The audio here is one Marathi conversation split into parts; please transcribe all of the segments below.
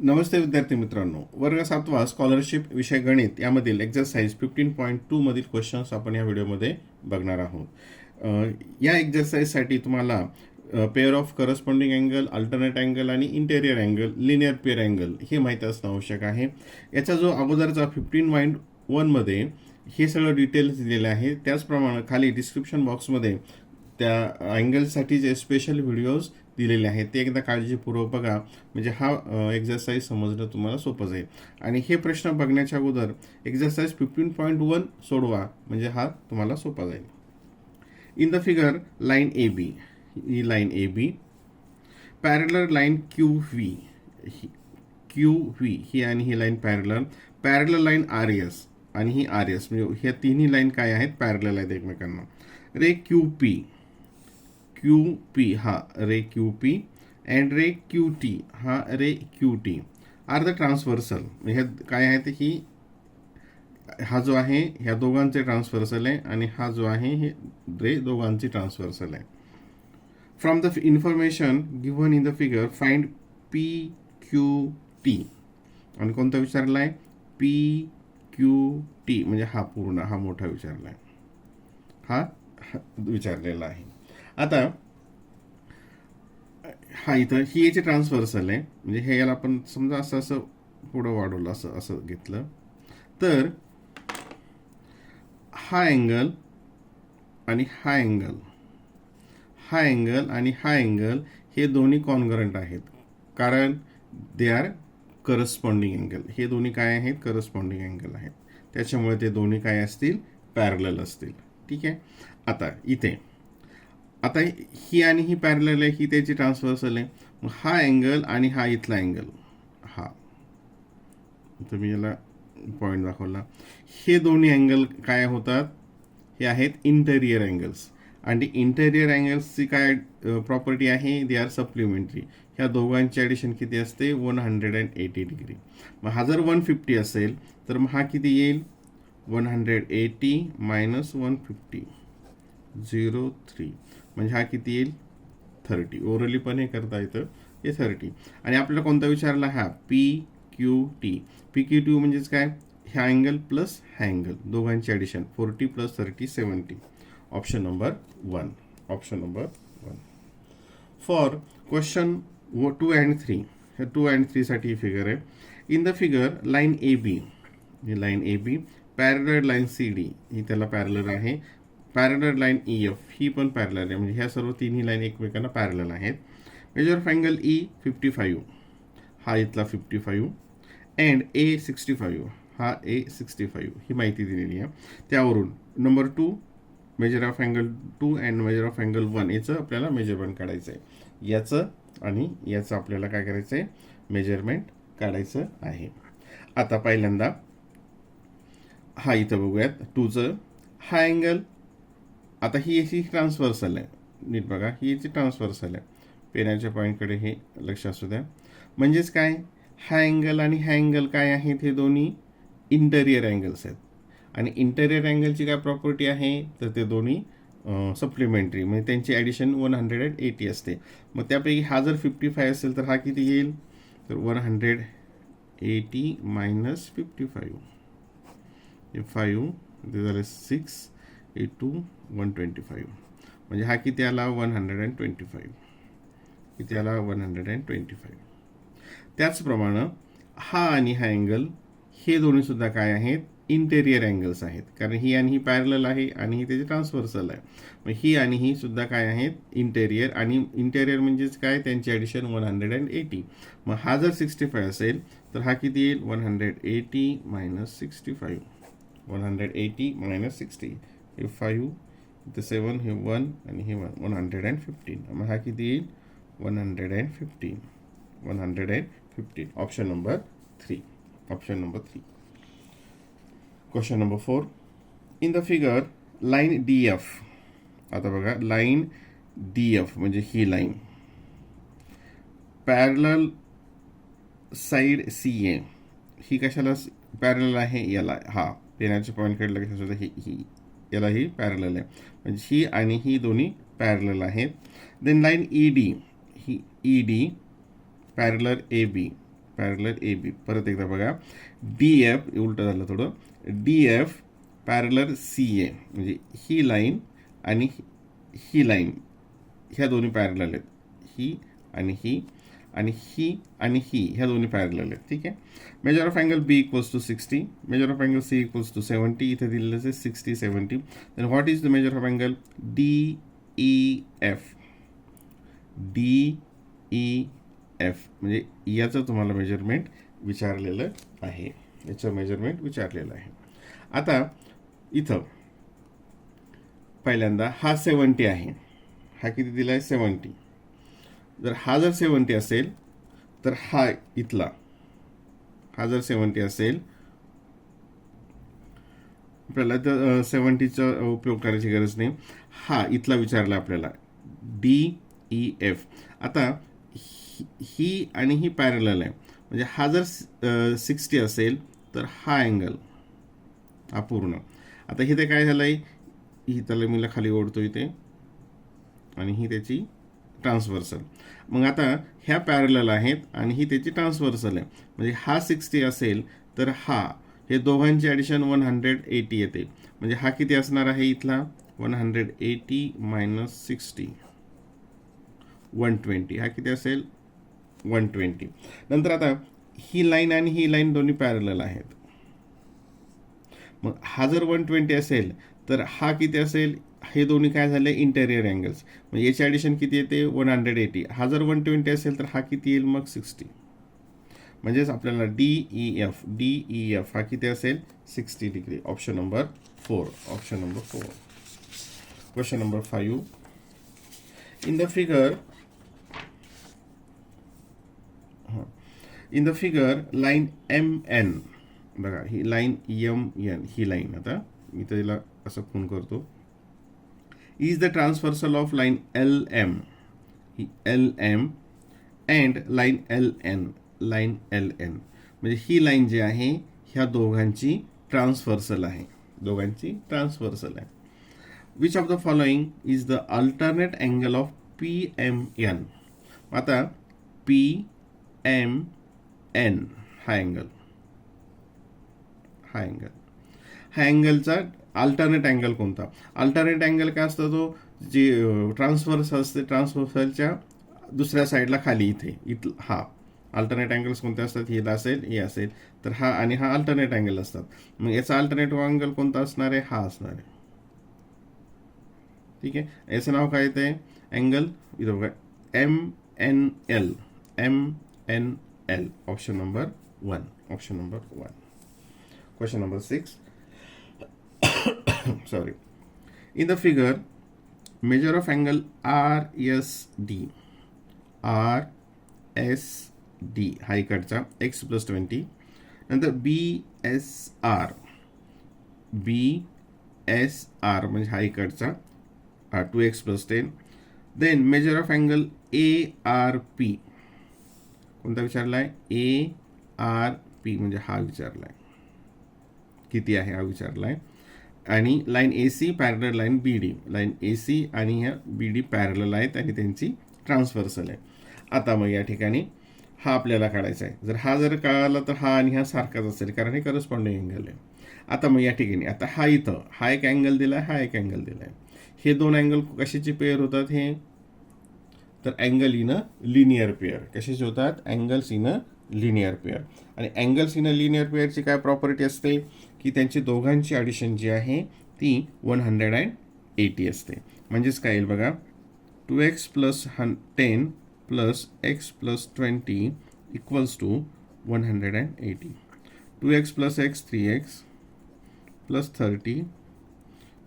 नमस्ते विद्यार्थी मित्रांनो, वर्ग 7वा स्कॉलरशिप विषय गणित यामधील एक्झरसाइज 15.2 मधील क्वेश्चन्स आपण या व्हिडिओमध्ये बघणार आहोत. या एक्झरसाइजसाठी तुम्हाला pair of corresponding angle, alternate angle आणि interior angle, linear pair angle हे माहीत असणं आवश्यक आहे. याचा जो अगोदरचा 15.1 मध्ये हे सगळं डिटेल्स दिलेले आहे. त्याचप्रमाणे खाली डिस्क्रिप्शन बॉक्समध्ये त्या अँगलसाठी जे स्पेशल व्हिडिओज दिलेले आहेत ते एकदा काळजीपूर्वक बघा, म्हणजे हा एक्झरसाइज समजणं तुम्हाला सोपं जाईल. आणि हे प्रश्न बघण्याच्या अगोदर एक्झरसाइज 15.1 सोडवा, म्हणजे हा तुम्हाला सोपा जाईल. In the figure line A B, ही line A B parallel line Q V ही आणि ही line parallel line R S आणि ही आर एस, म्हणजे ह्या तिन्ही लाईन काय आहेत, पॅरलल आहेत एकमेकांना. रे क्यू पी हा ray Q P and ray Q T हा ray Q T are the transversal. हे काय आहे, ही हा जो आहे ह्या दोघांचे ट्रान्सव्हर्सल आहे आणि हा जो आहे हे रे दोघांची ट्रान्सव्हर्सल आहे. From the information given in the figure find P Q T. आणि कोणता विचारला आहे, पी क्यू टी, म्हणजे हा पूर्ण हा मोठा विचारला आहे, हा विचारलेला आहे. आता हा इथं ही याची ट्रान्सव्हर्सल आहे, म्हणजे हे याला आपण समजा असं असं पुढं वाढवलं, असं असं घेतलं तर हा अँगल आणि हा अँगल, हा अँगल आणि हा अँगल हे दोन्ही कॉन्ग्रंट आहेत, कारण दे आर करस्पॉन्डिंग अँगल. हे दोन्ही काय आहेत, करस्पॉन्डिंग अँगल आहेत, त्याच्यामुळे ते दोन्ही काय असतील, पॅरलल असतील. ठीक आहे. आता इथे आता ही आणि ही पॅरलल आहे, ही त्याची ट्रान्सव्हर्सल आहे. मग हा अँगल आणि हा इथला अँगल, हा तुम्ही याला पॉईंट दाखवला, हे दोन्ही अँगल काय होतात, हे आहेत इंटेरियर अँगल्स. आणि इंटेरियर अँगल्सची काय प्रॉपर्टी आहे, दे आर सप्लिमेंटरी. ह्या दोघांची ॲडिशन किती असते, 180 डिग्री. मग हा जर 150 असेल तर मग हा किती येईल, 180 मायनस 150 03, म्हणजे हा किती येईल, 30. ओरली पण हे करता येतं, हे 30. आणि आपल्याला कोणता विचारला, हा P Q T. P Q T म्हणजेच काय, ह्या अँगल प्लस हा अँगल दोघांची addition, 40 plus 30 70. Option number 1. Option number 1. For question 2 and 3, ह्या 2 अँड 3 साठी ही फिगर आहे. In the figure line A B, ही line A B parallel line C D, ही त्याला पॅरलर आहे. पॅरलर लाईन ई एफ ही पण पॅरलर आहे, म्हणजे ह्या सर्व तिन्ही लाईन एकमेकांना पॅरलल आहेत. मेजर ऑफ अँगल ई 55, हा इथला 55 अँड ए 65, हा ए 65, ही माहिती दिलेली आहे. त्यावरून number 2 major of angle 2 and major of angle 1 याचं आपल्याला मेजरमेंट काढायचं आहे. याचं आणि याचं आपल्याला काय करायचं आहे, मेजरमेंट काढायचं आहे. आता पहिल्यांदा हा इथं बघूयात 2चं. हा अँगल, आता ही याची ट्रान्सव्हर्सल आहे, नीट बघा, ही याची ट्रान्सव्हर्सल आहे. पेनाच्या पॉईंटकडे हे लक्ष असू द्या. म्हणजेच काय, हा अँगल आणि हा अँगल काय आहेत, हे दोन्ही इंटेरियर अँगल्स आहेत. आणि इंटेरियर अँगलची काय प्रॉपर्टी आहे, तर ते दोन्ही सप्लिमेंटरी, म्हणजे त्यांची ॲडिशन 180 असते. मग त्यापैकी हा जर 55 असेल तर हा किती येईल, तर 180 मायनस 55, 5 ते झाले 6 8 125, म्हणजे हा किती आला, 125. किती आला, 125. त्याचप्रमाणे हा आणि हा अँगल हे दोन्ही सुद्धा काय आहेत, इंटेरियर अँगल्स आहेत, कारण ही आणि ही पॅरलल आहे आणि ही त्याची ट्रान्सव्हर्सल आहे. मग ही आणि ही सुद्धा काय आहेत, इंटेरियर. आणि इंटेरियर म्हणजेच काय, त्यांची ॲडिशन 180. मग हा जर 65 असेल तर हा किती येईल, 180 मायनस 65, 180 मायनस 60, हे 5 इथे 7, हे 1 आणि हे 1, 115. मग हा किती येईल, 115, 115. Option number 3. Option number 3. Question number 4. In the figure line D F. आता बघा, लाईन डी एफ म्हणजे ही लाईन पॅरलल साईड सी ए, ही कशाला पॅरलल आहे, याला, हा पेनाच्या पॉईंटकडे लगेच असं, ही याला ही पॅरलल आहे, म्हणजे ही आणि ही दोन्ही पॅरलल आहेत. देन लाईन ई डी, ही E D parallel A B, parallel A B. परत एकदा बघा, डी एफ उलटं झालं थोडं, D F parallel C A, म्हणजे ही लाईन आणि ही लाईन ह्या दोन्ही पॅरलल आहेत, ही आणि ही आणि ही आणि ही ह्या दोन्ही पॅरलल आहेत. ठीक आहे. Measure of angle B equals to 60, measure of angle C equals to 70. इथे दिलेलं आहे 60 70. Then what is the measure of angle D E F. D E F म्हणजे याचं तुम्हाला मेजरमेंट विचारलेलं आहे, याचं मेजरमेंट विचारलेलं आहे. आता इथं पहिल्यांदा हा 70 आहे, हा किती दिला आहे 70. जर हा जर 70 असेल तर हा इथला, हा जर 70 असेल, आपल्याला तर 70चा उपयोग करायची गरज नाही. हा इथला विचारला आपल्याला डी ई एफ. आता ही आणि ही पॅरलल आहे, म्हणजे हा जर 60 असेल तर हा अँगल हा पूर्ण. आता इथे काय झालं आहे, ही त्याला मी खाली ओढतो इथे आणि ही त्याची ट्रान्सव्हर्सल. मग आता ह्या पॅरलल आहेत आणि ही त्याची ट्रान्सव्हर्सल आहे, म्हणजे हा 60 असेल तर हा, हे दोघांची ॲडिशन 180 येते, म्हणजे हा किती असणार आहे इथला 180 मायनस 60 120. हा किती असेल 120. नंतर आता ही लाईन आणि ही लाईन दोन्ही पॅरलल आहेत, मग हा जर 120 असेल तर हा किती असेल, हे दोन्ही काय झाले इंटेरियर अँगल्स, म्हणजे याची ॲडिशन किती येते 180. हा जर 120 असेल तर हा किती येईल मग 60. म्हणजेच आपल्याला डी ई एफ हा किती असेल 60 degree. Option number 4. Option number 4. Question number 5. In the figure line M N, बघा ही लाईन एम एन, ही लाईन आता मी त्याला असं खून करतो, is the transversal of line L M, ही L M and line L N, line L N, म्हणजे ही लाईन जी आहे ह्या दोघांची ट्रान्सव्हर्सल आहे, दोघांची ट्रान्सव्हर्सल आहे. Which of the following is the alternate angle of P M N. आता पी एम एन हा अँगल, हा अँगल, ह्या अँगलचा अल्टरनेट अँगल कोणता. अल्टरनेट अँगल काय असतो, तो जे ट्रान्सव्हर्स असते ट्रान्सव्हर्सलच्या दुसऱ्या साईडला खाली इथे हा अल्टरनेट अँगल्स कोणते असतात, हे असेल हे असेल तर हा आणि हा अल्टरनेट अँगल असतात. मग याचा अल्टरनेट अँगल कोणता असणार आहे, हा असणार आहे. ठीक आहे. याचं नाव काय येते अँगल, इथं बघा M N L, M N L. Option number 1. Option number 1. Question number 6. Sorry. In the figure, measure of angle RSD. RSD हा इकडचा x + 20. नंतर BSR. BSR म्हणजे हा इकडचा 2x + 10. Then measure of angle ARP. कोणता विचारलाय, ARP म्हणजे हा विचारलाय, किती आहे हा विचारलाय. आणि line A C parallel line B D, line A C आणि ह्या बी डी पॅरलल आहेत आणि त्यांची ट्रान्सव्हर्सल आहे. आता मग या ठिकाणी हा आपल्याला काढायचा आहे. जर हा जर कळाला तर हा आणि हा सारखाच असेल, कारण हे करस्पॉन्डिंग अँगल आहे. आता मग या ठिकाणी आता हा इथं हा एक अँगल दिला आहे, हा एक अँगल दिला आहे. हे दोन अँगल कशाची पेअर होतात, हे तर angle in a linear pair. कशाचे होतात, angles in a linear pair. आणि अँगल्स इन अ लिनियर पेअरची काय प्रॉपर्टी असते की त्यांची दोघांची ॲडिशन जी आहे ती 180 असते. म्हणजेच काय येईल बघा, 2x + 10 + x + 20 equals to 180. 2x + x 3x + 30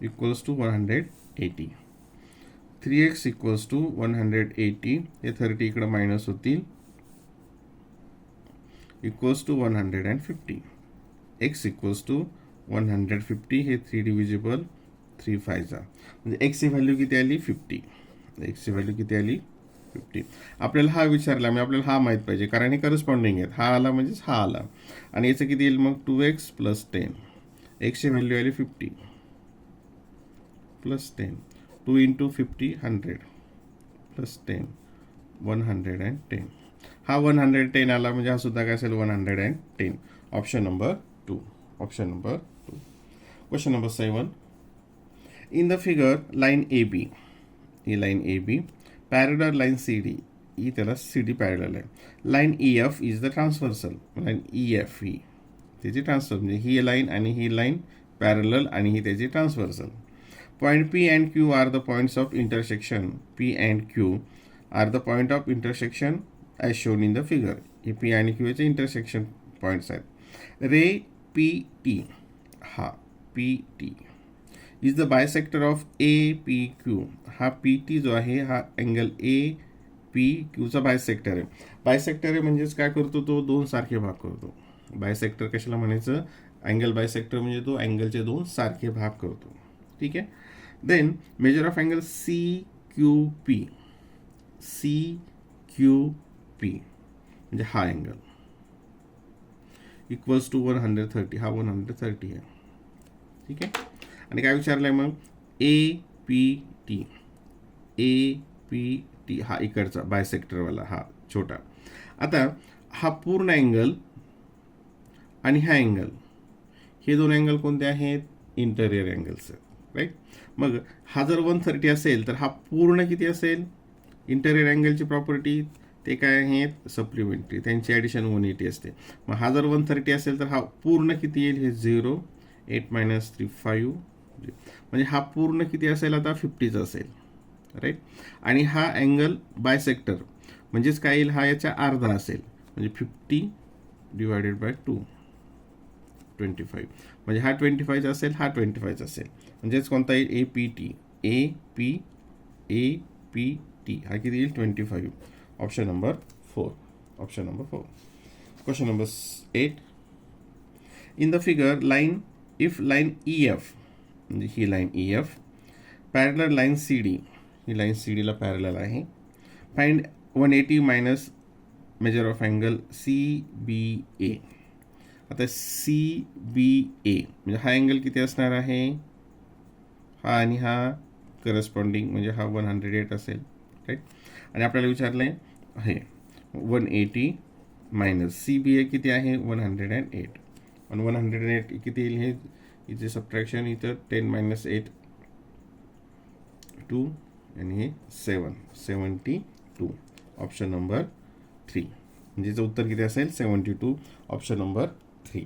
equals to 180. 3x equals to 180, हे 30 इकडं मायनस होतील, equals to 150. x equals to 150, हे 3 डिव्हिजिबल 3 5 म्हणजे एक्सची व्हॅल्यू किती आली 50. एक्सची व्हॅल्यू किती आली 50. आपल्याला हा विचारला, म्हणजे आपल्याला हा माहीत पाहिजे कारण हे करस्पॉन्डिंग आहेत. हा आला म्हणजेच हा आला. आणि याचं किती येईल मग 2x + 10. एक्सची व्हॅल्यू आली 50 + 10. 2 × 50 100 + 10 110. हा 110 आला म्हणजे हा सुद्धा काय असेल 110. Option number 2. Option number 2. Question number 7. In the figure line A B, ही line A B parallel line C D, ही त्याला सी डी पॅरलर आहे. Line E F is the transversal. Line E F ही त्याची ट्रान्सफर म्हणजे ही लाईन आणि ही लाईन पॅरलल आणि ही त्याची transversal. Point P and Q R the points of intersection. P and Q R the point of intersection as shown in the figure. हे पी आणि क्यू चे इंटरसेक्शन पॉईंट्स आहेत. रे पी टी, हा P T is the bisector of A P Q. हा पी टी जो आहे हा अँगल ए पी क्यूचा बायसेक्टर आहे. बायसेक्टर आहे म्हणजेच काय करतो, तो दोन सारखे भाग करतो. बायसेक्टर कशाला म्हणायचं, अँगल बायसेक्टर म्हणजे तो अँगलचे दोन सारखे भाग करतो. ठीक आहे. Then measure of angle C Q P. C Q P म्हणजे हा अँगल इक्वल्स टू 130. हा 130 आहे. ठीक आहे. आणि काय विचारलंय मग, ए P T. A P T हा इकडचा बायसेक्टरवाला हा छोटा. आता हा पूर्ण अँगल आणि हा अँगल, हे दोन अँगल कोणते आहेत, इंटेरियर अँगल्स आहेत. राईट. मग हा जर 130 असेल तर हा पूर्ण किती असेल, इंटेरियर अँगलची प्रॉपर्टी ते काय आहेत, सप्लिमेंटरी, त्यांची ॲडिशन 180 असते. मग हा जर 130 असेल तर हा पूर्ण किती येईल, हे 0, 8 - 3 5, म्हणजे हा पूर्ण किती असेल आता 50चा असेल. राईट. आणि हा अँगल बायसेक्टर म्हणजेच काय येईल, हा याच्या अर्धा असेल म्हणजे 50 डिवायडेड बाय 2, 25. म्हणजे हा 25चा असेल, हा 25चा असेल. म्हणजेच कोणता येईल, A P T. A P T हा किती येईल, 25. Option number 4. Option number 4. Question number 8. In the figure line, if line E F, म्हणजे ही line E F parallel line C D, ही लाईन सी डीला पॅरलल आहे. Find 180 minus measure of angle C B A. आता सी बी ए म्हणजे हा अँगल किती असणार आहे, हा आणि हा करस्पॉन्डिंग म्हणजे हा 108 असेल. राईट. आणि आपल्याला विचारलं आहे 180 मायनस सी बी ए किती आहे, 108. आणि 108 किती येईल, हे इथे सबट्रॅक्शन, इथं 10 - 8 2 आणि हे 7, 72. Option number 3. म्हणजे उत्तर किती असेल, 72. Option number 3.